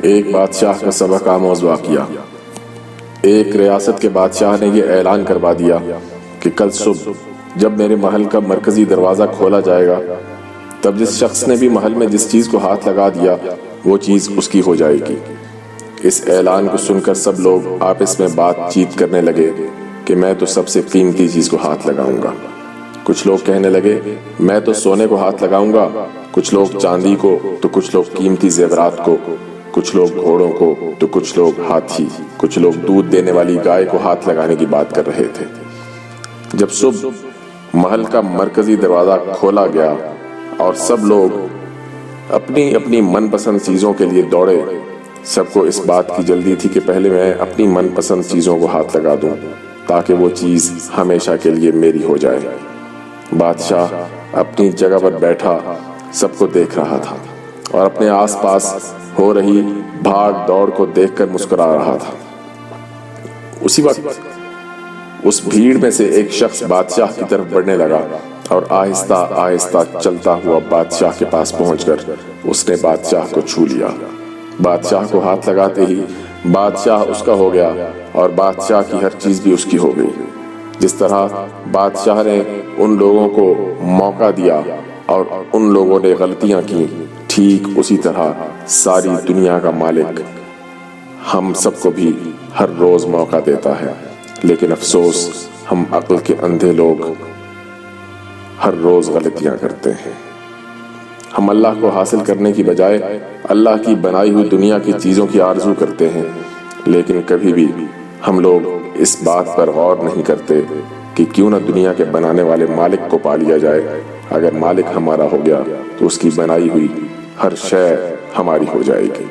ایک بادشاہ کا سبق آموز واقعہ۔ ایک ریاست کے بادشاہ نے یہ اعلان کروا دیا کہ کل صبح جب میرے محل کا مرکزی دروازہ کھولا جائے گا، تب جس شخص نے بھی محل میں جس چیز کو ہاتھ لگا دیا وہ چیز اس کی ہو جائے گی۔ اس اعلان کو سن کر سب لوگ آپس میں بات چیت کرنے لگے کہ میں تو سب سے قیمتی چیز کو ہاتھ لگاؤں گا۔ کچھ لوگ کہنے لگے میں تو سونے کو ہاتھ لگاؤں گا، کچھ لوگ چاندی کو، تو کچھ لوگ قیمتی زیورات کو، کچھ لوگ گھوڑوں کو، تو کچھ لوگ ہاتھی، کچھ لوگ دودھ دینے والی گائے کو ہاتھ لگانے کی بات کر رہے تھے۔ جب صبح محل کا مرکزی دروازہ کھولا گیا اور سب لوگ اپنی اپنی من پسند چیزوں کے لیے دوڑے، سب کو اس بات کی جلدی تھی کہ پہلے میں اپنی من پسند چیزوں کو ہاتھ لگا دوں تاکہ وہ چیز ہمیشہ کے لیے میری ہو جائے۔ بادشاہ اپنی جگہ پر بیٹھا سب کو دیکھ رہا تھا اور اپنے آس پاس ہو رہی بھاگ دوڑ کو دیکھ کر مسکرا رہا تھا۔ اسی وقت اس بھیڑ میں سے ایک شخص بادشاہ کی طرف بڑھنے لگا اور آہستہ آہستہ چلتا ہوا بادشاہ کے پاس پہنچ کر اس نے بادشاہ کو چھو لیا۔ بادشاہ کو ہاتھ لگاتے ہی بادشاہ اس کا ہو گیا اور بادشاہ کی ہر چیز بھی اس کی ہو گئی۔ جس طرح بادشاہ نے ان لوگوں کو موقع دیا اور ان لوگوں نے غلطیاں کی، ٹھیک اسی طرح ساری دنیا کا مالک ہم سب کو بھی ہر روز موقع دیتا ہے، لیکن افسوس ہم عقل کے اندھے لوگ ہر روز غلطیاں کرتے ہیں۔ ہم اللہ کو حاصل کرنے کی بجائے اللہ کی بنائی ہوئی دنیا کی چیزوں کی آرزو کرتے ہیں، لیکن کبھی بھی ہم لوگ اس بات پر غور نہیں کرتے کہ کیوں نہ دنیا کے بنانے والے مالک کو پا لیا جائے۔ اگر مالک ہمارا ہو گیا تو اس کی بنائی ہوئی ہر شے ہماری ہو جائے گی۔